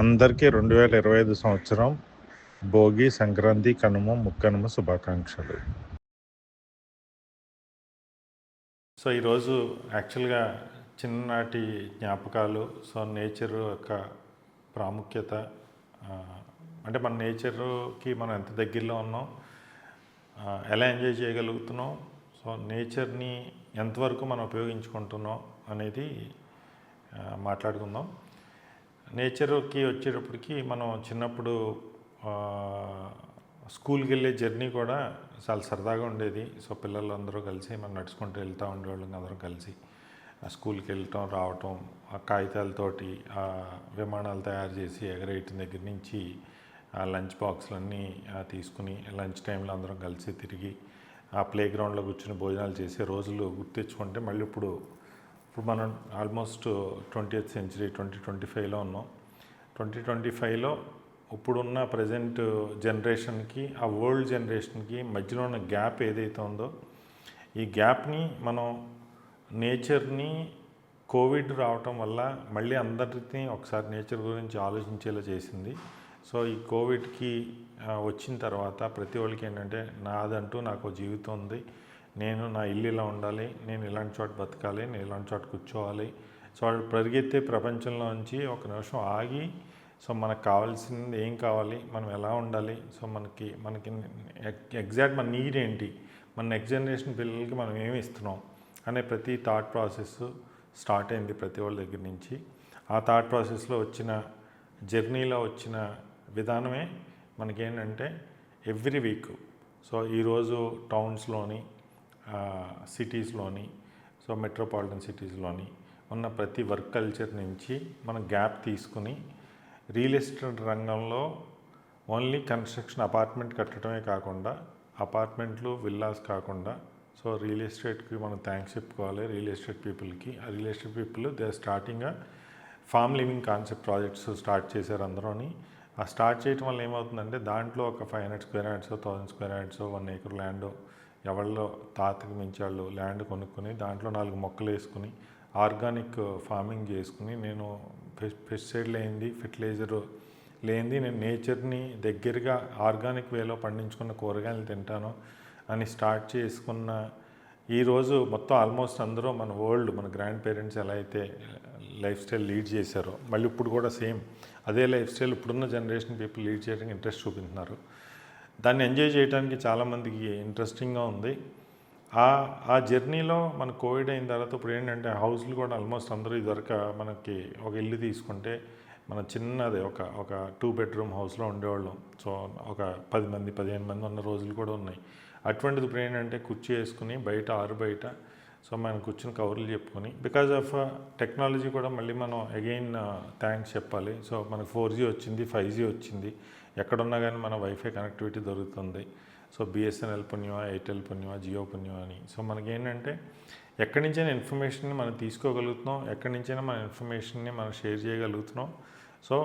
అందరికీ 2025 సంవత్సరం భోగి, సంక్రాంతి, కనుమ, ముక్కనుమ శుభాకాంక్షలు. సో ఈరోజు యాక్చువల్గా చిన్ననాటి జ్ఞాపకాలు, సో నేచర్ యొక్క ప్రాముఖ్యత, అంటే మన నేచర్కి మనం ఎంత దగ్గరలో ఉన్నాం, ఎలా ఎంజాయ్ చేయగలుగుతున్నాం, సో నేచర్ని ఎంతవరకు మనం ఉపయోగించుకుంటున్నాం అనేది మాట్లాడుకుందాం. నేచర్కి వచ్చేటప్పటికి మనం చిన్నప్పుడు స్కూల్కి వెళ్ళే జర్నీ కూడా చాలా సరదాగా ఉండేది. సో పిల్లలందరూ కలిసి మనం నడుచుకుంటూ వెళ్తూ ఉండేవాళ్ళం, అందరం కలిసి స్కూల్కి వెళ్ళటం రావటం, ఆ కాగితాలతోటి విమానాలు తయారు చేసి ఎగరేయటం దగ్గర నుంచి లంచ్ బాక్సులన్నీ తీసుకుని లంచ్ టైంలో అందరం కలిసి తిరిగి ఆ ప్లే గ్రౌండ్లో కూర్చుని భోజనాలు చేసే రోజులు గుర్తు తెచ్చుకుంటే మళ్ళీ ఇప్పుడు మనం ఆల్మోస్ట్ 20th సెంచరీ 2025లో ఉన్నాం. 2025లో ఇప్పుడున్న ప్రజెంట్ జనరేషన్కి ఆ ఓల్డ్ జనరేషన్కి మధ్యలో ఉన్న గ్యాప్ ఏదైతే ఉందో, ఈ గ్యాప్ని మనం నేచర్ని కోవిడ్ రావటం వల్ల మళ్ళీ అందరినీ ఒకసారి నేచర్ గురించి ఆలోచించేలా చేసింది. సో ఈ కోవిడ్కి వచ్చిన తర్వాత ప్రతి ఒళ్ళకి ఏంటంటే నాదంటూ నాకు జీవితం ఉంది, నేను నా ఇల్లు ఇలా ఉండాలి, నేను ఇలాంటి చోట బతకాలి, నేను ఇలాంటి చోట కూర్చోవాలి. సో వాళ్ళు పరిగెత్తే ప్రపంచంలోంచి ఒక నిమిషం ఆగి, సో మనకు కావాల్సింది ఏం కావాలి, మనం ఎలా ఉండాలి, సో మనకి ఎగ్జాక్ట్ మన నీడ్ ఏంటి, మన నెక్స్ట్ జనరేషన్ పిల్లలకి మనం ఏమి ఇస్తున్నాం అనే ప్రతి థాట్ ప్రాసెస్ స్టార్ట్ అయింది ప్రతి వాళ్ళ దగ్గర నుంచి. ఆ థాట్ ప్రాసెస్లో వచ్చిన జర్నీలో వచ్చిన విధానమే మనకేంటంటే ఎవ్రీ వీక్, సో ఈరోజు టౌన్స్లోని సిటీస్లోని, సో మెట్రోపాలిటన్ సిటీస్లోని ఉన్న ప్రతి వర్క్ కల్చర్ నుంచి మనం గ్యాప్ తీసుకుని రియల్ ఎస్టేట్ రంగంలో ఓన్లీ కన్స్ట్రక్షన్ అపార్ట్మెంట్ కట్టడమే కాకుండా, అపార్ట్మెంట్లు విల్లాస్ కాకుండా, సో రియల్ ఎస్టేట్కి మనం థ్యాంక్స్ చెప్పుకోవాలి. రియల్ ఎస్టేట్ పీపుల్కి, ఆ real estate people they are starting farm living concept projects start చేశారు అందరూని. ఆ స్టార్ట్ చేయడం వల్ల ఏమవుతుందంటే దాంట్లో ఒక 500 square yards, 1000 square yards, 1 acre land ఎవరిలో తాతకి మించి వాళ్ళు ల్యాండ్ కొనుక్కొని దాంట్లో 4 మొక్కలు వేసుకుని ఆర్గానిక్ ఫార్మింగ్ చేసుకుని, నేను పెస్టిసైడ్ లేనిది, ఫెర్టిలైజర్ లేనిది, నేను నేచర్ని దగ్గరగా ఆర్గానిక్ వేలో పండించుకున్న కూరగాయలు తింటాను అని స్టార్ట్ చేసుకున్న ఈరోజు మొత్తం ఆల్మోస్ట్ అందరూ మన వరల్డ్, మన గ్రాండ్ పేరెంట్స్ ఎలా అయితే లైఫ్ స్టైల్ లీడ్ చేశారో మళ్ళీ ఇప్పుడు కూడా సేమ్ అదే లైఫ్ స్టైల్ ఇప్పుడున్న జనరేషన్ పీపుల్ లీడ్ చేయడానికి ఇంట్రెస్ట్ చూపిస్తున్నారు. దాన్ని ఎంజాయ్ చేయడానికి చాలామందికి ఇంట్రెస్టింగ్గా ఉంది. ఆ జర్నీలో మన కోవిడ్ అయిన తర్వాత ఇప్పుడు ఏంటంటే హౌస్లు కూడా ఆల్మోస్ట్ అందరూ ఇదివరకు మనకి ఒక ఇల్లు తీసుకుంటే మన చిన్నది ఒక 2 bedroom హౌస్లో ఉండేవాళ్ళం. సో ఒక 10 మంది 15 మంది ఉన్న రోజులు కూడా ఉన్నాయి. అటువంటిది ఇప్పుడు ఏంటంటే కుర్చీ వేసుకుని బయట ఆరు బయట, సో మనం కూర్చుని కవర్లు చెప్పుకొని, బికాజ్ ఆఫ్ టెక్నాలజీ కూడా మళ్ళీ మనం అగైన్ థ్యాంక్స్ చెప్పాలి. సో మనకు 4G వచ్చింది, 5G వచ్చింది, ఎక్కడున్నా కానీ మన వైఫై కనెక్టివిటీ దొరుకుతుంది. సో బిఎస్ఎన్ఎల్ పుణ్యమా, ఎయిర్టెల్ పుణ్యమా, జియో పుణ్యమా అని. సో మనకేంటంటే ఎక్కడి నుంచైనా ఇన్ఫర్మేషన్ని మనం తీసుకోగలుగుతున్నాం, ఎక్కడి నుంచైనా మన ఇన్ఫర్మేషన్ని మనం షేర్ చేయగలుగుతున్నాం. సో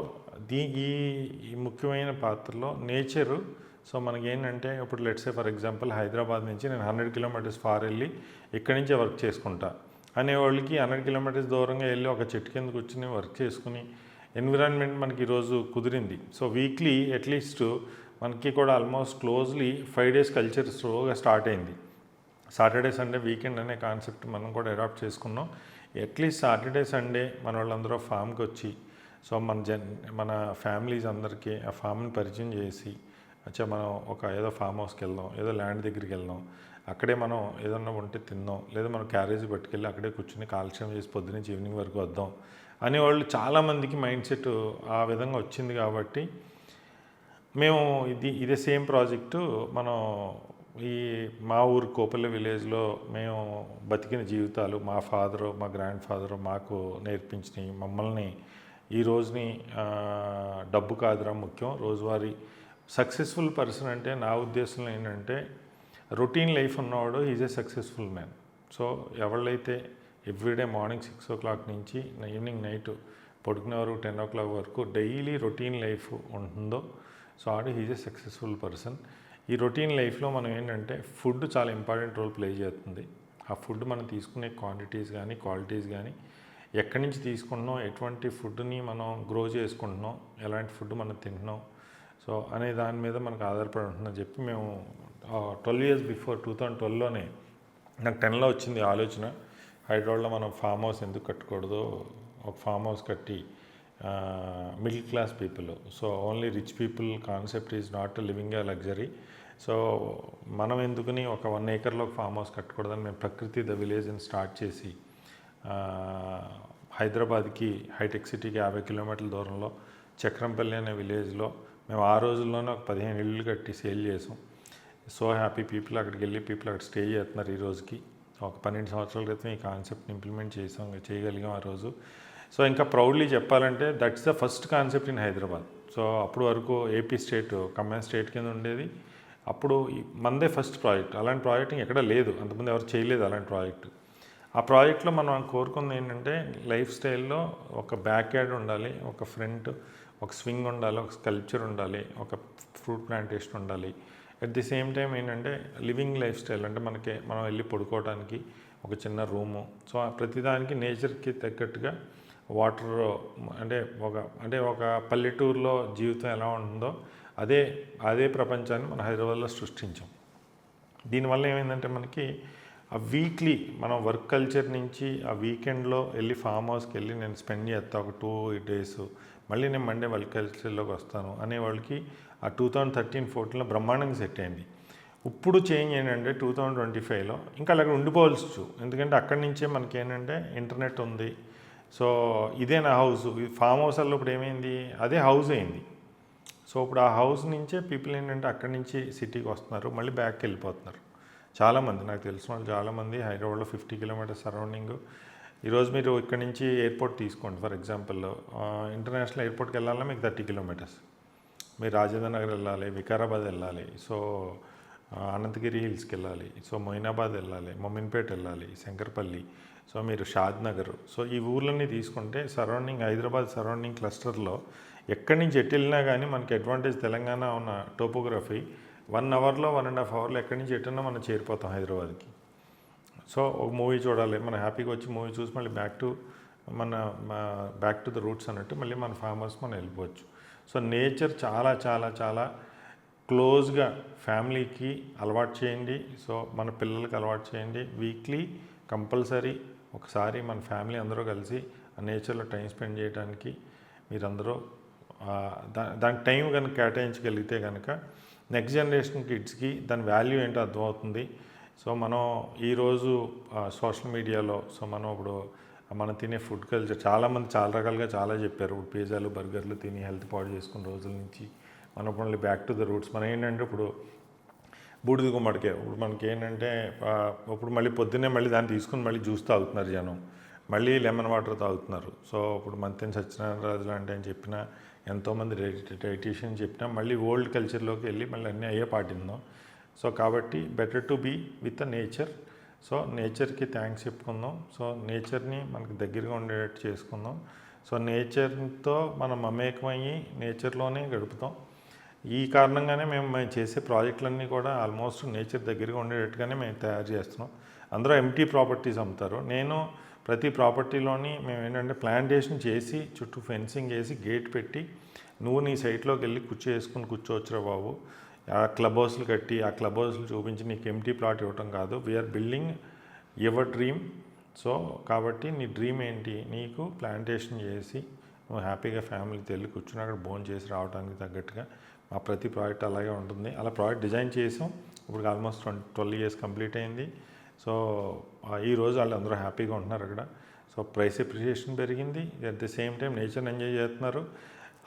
ఈ ముఖ్యమైన పాత్రలో నేచరు, సో మనకేంటంటే ఇప్పుడు లెట్సే ఫర్ ఎగ్జాంపుల్ హైదరాబాద్ నుంచి నేను 100 kilometers ఫార్ వెళ్ళి ఇక్కడి నుంచే వర్క్ చేసుకుంటా అనేవాళ్ళకి 100 kilometers దూరంగా వెళ్ళి ఒక చెట్టు కింద కూర్చుని వర్క్ చేసుకుని ఎన్విరాన్మెంట్ మనకి ఈరోజు కుదిరింది. సో వీక్లీ అట్లీస్ట్ మనకి కూడా ఆల్మోస్ట్ క్లోజ్లీ 5 days కల్చర్ స్లోగా స్టార్ట్ అయింది. సాటర్డే సండే వీకెండ్ అనే కాన్సెప్ట్ మనం కూడా అడాప్ట్ చేసుకున్నాం. అట్లీస్ట్ సాటర్డే సండే మన వాళ్ళందరూ ఫామ్కి వచ్చి, సో మన ఫ్యామిలీస్ అందరికీ ఆ ఫామ్ని పరిచయం చేసి, మనం ఏదో ఫామ్ హౌస్కి వెళ్దాం, ఏదో ల్యాండ్ దగ్గరికి వెళ్దాం, అక్కడే మనం ఏదన్నా ఉంటే తిందాం, లేదా మనం క్యారేజ్ పట్టుకెళ్ళి అక్కడే కూర్చుని కాలక్షేపం చేసి పొద్దునుంచి ఈవినింగ్ వరకు వద్దాం అనేవాళ్ళు చాలామందికి మైండ్ సెట్ ఆ విధంగా వచ్చింది. కాబట్టి మేము ఇదే సేమ్ ప్రాజెక్టు మనం మా ఊరు కోపల్లి విలేజ్లో మేము బతికిన జీవితాలు, మా ఫాదరు, మా గ్రాండ్ ఫాదరు మాకు నేర్పించినవి, మమ్మల్ని ఈ రోజుని డబ్బు కాదురా ముఖ్యం, రోజువారీ సక్సెస్ఫుల్ పర్సన్ అంటే నా ఉద్దేశంలో ఏంటంటే రొటీన్ లైఫ్ ఉన్నవాడు is a successful man. So ఎవళ్ళైతే ఎవ్రీడే మార్నింగ్ 6 o'clock నుంచి ఈవినింగ్ నైట్ పడుకునే వరకు 10 o'clock వరకు డైలీ రొటీన్ లైఫ్ ఉంటుందో, సో ఆడు ఈజ్ ఏ సక్సెస్ఫుల్ పర్సన్. ఈ రొటీన్ లైఫ్లో మనం ఏంటంటే ఫుడ్ చాలా ఇంపార్టెంట్ రోల్ ప్లే చేస్తుంది. ఆ ఫుడ్ మనం తీసుకునే క్వాంటిటీస్ కానీ క్వాలిటీస్ కానీ ఎక్కడి నుంచి తీసుకుంటున్నాం, ఎటువంటి ఫుడ్ని మనం గ్రో చేసుకుంటున్నాం, ఎలాంటి ఫుడ్ మనం తింటున్నాం, సో అనే దాని మీద మనకు ఆధారపడి ఉంటుందని చెప్పి మేము 12 years బిఫోర్ 2012లోనే నాకు 10లో వచ్చింది ఆలోచన. హైదరాబాద్లో మనం ఫామ్ హౌస్ ఎందుకు కట్టకూడదు, ఒక ఫామ్ హౌస్ కట్టి middle class people, so only rich people concept is not living a luxury. So మనం ఎందుకని ఒక 1 acreలో ఒక ఫామ్ హౌస్ కట్టకూడదని మేము ప్రకృతి ద విలేజ్ని స్టార్ట్ చేసి హైదరాబాద్కి హైటెక్ సిటీకి 50 kilometers దూరంలో చక్రంపల్లి అనే విలేజ్లో మేము ఆ రోజుల్లోనే ఒక 15 ఇళ్ళు కట్టి సేల్ చేసాం. సో హ్యాపీ పీపుల్ అక్కడికి వెళ్ళి పీపుల్ అక్కడ స్టే చేస్తున్నారు. ఈ రోజుకి ఒక 12 సంవత్సరాల క్రితం ఈ కాన్సెప్ట్ని ఇంప్లిమెంట్ చేయగలిగాం ఆ రోజు. సో ఇంకా ప్రౌడ్లీ చెప్పాలంటే that's the first concept in Hyderabad. So అప్పుడు వరకు ఏపీ స్టేట్ కంబైన్ స్టేట్ కింద ఉండేది. అప్పుడు మనదే ఫస్ట్ ప్రాజెక్ట్. అలాంటి ప్రాజెక్ట్ ఎక్కడా లేదు, అంతకుముందు ఎవరు చేయలేదు అలాంటి ప్రాజెక్ట్. ఆ ప్రాజెక్ట్లో మనం కోరుకుంది ఏంటంటే లైఫ్ స్టైల్లో ఒక బ్యాక్ యార్డ్ ఉండాలి, ఒక ఫ్రంట్ ఒక స్వింగ్ ఉండాలి, ఒక స్కల్ప్చర్ ఉండాలి, ఒక ఫ్రూట్ ప్లాంటేషన్ ఉండాలి. అట్ ది సేమ్ టైం ఏంటంటే లివింగ్ లైఫ్ స్టైల్ అంటే మనం వెళ్ళి పడుకోవడానికి ఒక చిన్న రూము. సో ప్రతిదానికి నేచర్కి తగ్గట్టుగా వాటర్ అంటే ఒక పల్లెటూరులో జీవితం ఎలా ఉంటుందో అదే ప్రపంచాన్ని మన హైదరాబాద్లో సృష్టించాం. దీనివల్ల ఏమైందంటే మనకి ఆ వీక్లీ మనం వర్క్ కల్చర్ నుంచి ఆ వీకెండ్లో వెళ్ళి ఫామ్ హౌస్కి వెళ్ళి నేను స్పెండ్ చేస్తాను ఒక 2 days, మళ్ళీ నేను మండే వర్క్ కల్చర్లోకి వస్తాను అనే వాళ్ళకి ఆ 2013-14లో బ్రహ్మాండంగా సెట్ అయింది. ఇప్పుడు చేంజ్ ఏంటంటే 2025లో ఇంకా అలాగే ఉండిపోవచ్చు. ఎందుకంటే అక్కడి నుంచే మనకి ఏంటంటే ఇంటర్నెట్ ఉంది. సో ఇదే నా హౌస్, ఫామ్ హౌస్లో ఇప్పుడు ఏమైంది, అదే హౌస్ అయింది. సో ఇప్పుడు ఆ హౌస్ నుంచే పీపుల్ ఏంటంటే అక్కడి నుంచి సిటీకి వస్తున్నారు, మళ్ళీ బ్యాక్కి వెళ్ళిపోతున్నారు. చాలామంది నాకు తెలిసిన వాళ్ళు చాలామంది హైదరాబాద్లో 50 kilometers సరౌండింగ్. ఈరోజు మీరు ఇక్కడ నుంచి ఎయిర్పోర్ట్ తీసుకోండి, ఫర్ ఎగ్జాంపుల్ ఇంటర్నేషనల్ ఎయిర్పోర్ట్కి వెళ్ళాలన్నా మీకు 30 kilometers. మీరు రాజేంద్ర నగర్ వెళ్ళాలి, వికారాబాద్ వెళ్ళాలి, సో అనంతగిరి హిల్స్కి వెళ్ళాలి, సో మొయినాబాద్ వెళ్ళాలి, మొమిన్పేట వెళ్ళాలి, శంకర్పల్లి, సో మీరు షాద్ నగర్. సో ఈ ఊర్లన్నీ తీసుకుంటే సరౌండింగ్ హైదరాబాద్ సరౌండింగ్ క్లస్టర్లో ఎక్కడి నుంచి ఎటు వెళ్ళినా కానీ మనకి అడ్వాంటేజ్ తెలంగాణ ఉన్న టోపోగ్రఫీ 1 hourలో 1.5 hourలో ఎక్కడి నుంచి ఎటున్నా మనం చేరిపోతాం హైదరాబాద్కి. సో ఒక మూవీ చూడాలి, మనం హ్యాపీగా వచ్చి మూవీ చూసి మళ్ళీ బ్యాక్ టు ద రూట్స్ అన్నట్టు మళ్ళీ మన ఫామ్ హౌస్ మనం వెళ్ళిపోవచ్చు. సో నేచర్ చాలా చాలా చాలా క్లోజ్గా ఫ్యామిలీకి అలవాటు చేయండి. సో మన పిల్లలకి అలవాటు చేయండి. వీక్లీ కంపల్సరీ ఒకసారి మన ఫ్యామిలీ అందరూ కలిసి ఆ నేచర్లో టైం స్పెండ్ చేయడానికి మీరందరూ దానికి టైం కనుక కేటాయించగలిగితే కనుక నెక్స్ట్ జనరేషన్ కిడ్స్కి దాని వాల్యూ ఏంటో అర్థమవుతుంది. సో మనం ఈరోజు సోషల్ మీడియాలో మనం తినే ఫుడ్ కల్చర్ చాలామంది చాలా రకాలుగా చాలా చెప్పారు. ఇప్పుడు పిజ్జాలు బర్గర్లు తిని హెల్త్ పాడు చేసుకున్న రోజుల నుంచి మనం మళ్ళీ బ్యాక్ టు ద రూట్స్. మనం ఏంటంటే ఇప్పుడు బూడిద గుమ్మడికాయ ఇప్పుడు మనకి ఏంటంటే ఇప్పుడు మళ్ళీ పొద్దున్నే మళ్ళీ దాన్ని తీసుకుని మళ్ళీ జ్యూస్ తాగుతున్నారు జనం, మళ్ళీ లెమన్ వాటర్ తాగుతున్నారు. సో ఇప్పుడు మంతెన సత్యనారాయణ రాజు లాంటి అని చెప్పిన ఎంతోమంది డైటీషియన్ చెప్పినా మళ్ళీ ఓల్డ్ కల్చర్లోకి వెళ్ళి మళ్ళీ అన్నీ అయ్యే పాటిందాం. సో కాబట్టి better to be with the nature. So నేచర్కి థ్యాంక్స్ చెప్పుకుందాం. సో నేచర్ని మనకి దగ్గరగా ఉండేటట్టు చేసుకుందాం. సో నేచర్తో మనం మమేకమయ్యి నేచర్లోనే గడుపుతాం. ఈ కారణంగానే మేము చేసే ప్రాజెక్టులన్నీ కూడా ఆల్మోస్ట్ నేచర్ దగ్గరగా ఉండేటట్టుగానే మేము తయారు చేస్తున్నాం. అందరూ ఎంటీ ప్రాపర్టీస్ అమ్ముతారు. నేను ప్రతి ప్రాపర్టీలోని మేము ఏంటంటే ప్లాంటేషన్ చేసి చుట్టూ ఫెన్సింగ్ వేసి గేట్ పెట్టి నువ్వు నీ సైట్లోకి వెళ్ళి వేసుకుని కూర్చోవచ్చురా బాబు, ఆ క్లబ్ హౌస్లు కట్టి ఆ క్లబ్ హౌస్లు చూపించి నీకు ఎంటీ ప్లాట్ ఇవ్వటం కాదు, we are building your dream. So కాబట్టి నీ డ్రీమ్ ఏంటి, నీకు ప్లాంటేషన్ చేసి నువ్వు హ్యాపీగా ఫ్యామిలీతో వెళ్ళి కూర్చుని అక్కడ భోజనం చేసి రావడానికి తగ్గట్టుగా మా ప్రతి ప్రాజెక్ట్ అలాగే ఉంటుంది. అలా ప్రాజెక్ట్ డిజైన్ చేసాం. ఇప్పుడు ఆల్మోస్ట్ 12 years కంప్లీట్ అయింది. సో ఈరోజు వాళ్ళు అందరూ హ్యాపీగా ఉంటున్నారు అక్కడ. సో ప్రైస్ అప్రిషియేషన్ పెరిగింది, అట్ ది సేమ్ టైం నేచర్ని ఎంజాయ్ చేస్తున్నారు.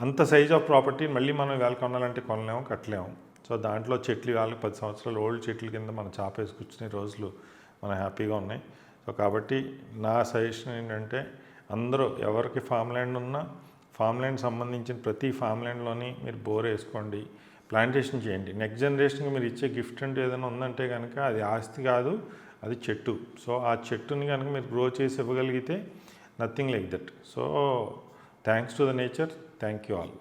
అంత సైజ్ ఆఫ్ ప్రాపర్టీ మళ్ళీ మనం ఇవాళ కొనాలంటే కొనలేము, కట్టలేము. సో దాంట్లో చెట్లు వాళ్ళకి 10 సంవత్సరాలు ఓల్డ్ చెట్ల కింద మనం చాపేసి కూర్చునే రోజులు మనం హ్యాపీగా ఉన్నాయి. సో కాబట్టి నా సజెషన్ ఏంటంటే అందరూ ఎవరికి ఫామ్ ల్యాండ్ ఉన్నా ఫామ్ ల్యాండ్ సంబంధించిన ప్రతి ఫామ్ ల్యాండ్లోని మీరు బోర్ వేసుకోండి, ప్లాంటేషన్ చేయండి. నెక్స్ట్ జనరేషన్కి మీరు ఇచ్చే గిఫ్ట్ అంటే ఏదైనా ఉందంటే కనుక అది ఆస్తి కాదు, అది చెట్టు. సో ఆ చెట్టుని కనుక మీరు గ్రో చేసి ఇవ్వగలిగితే nothing like that. So thanks to the nature. Thank you all.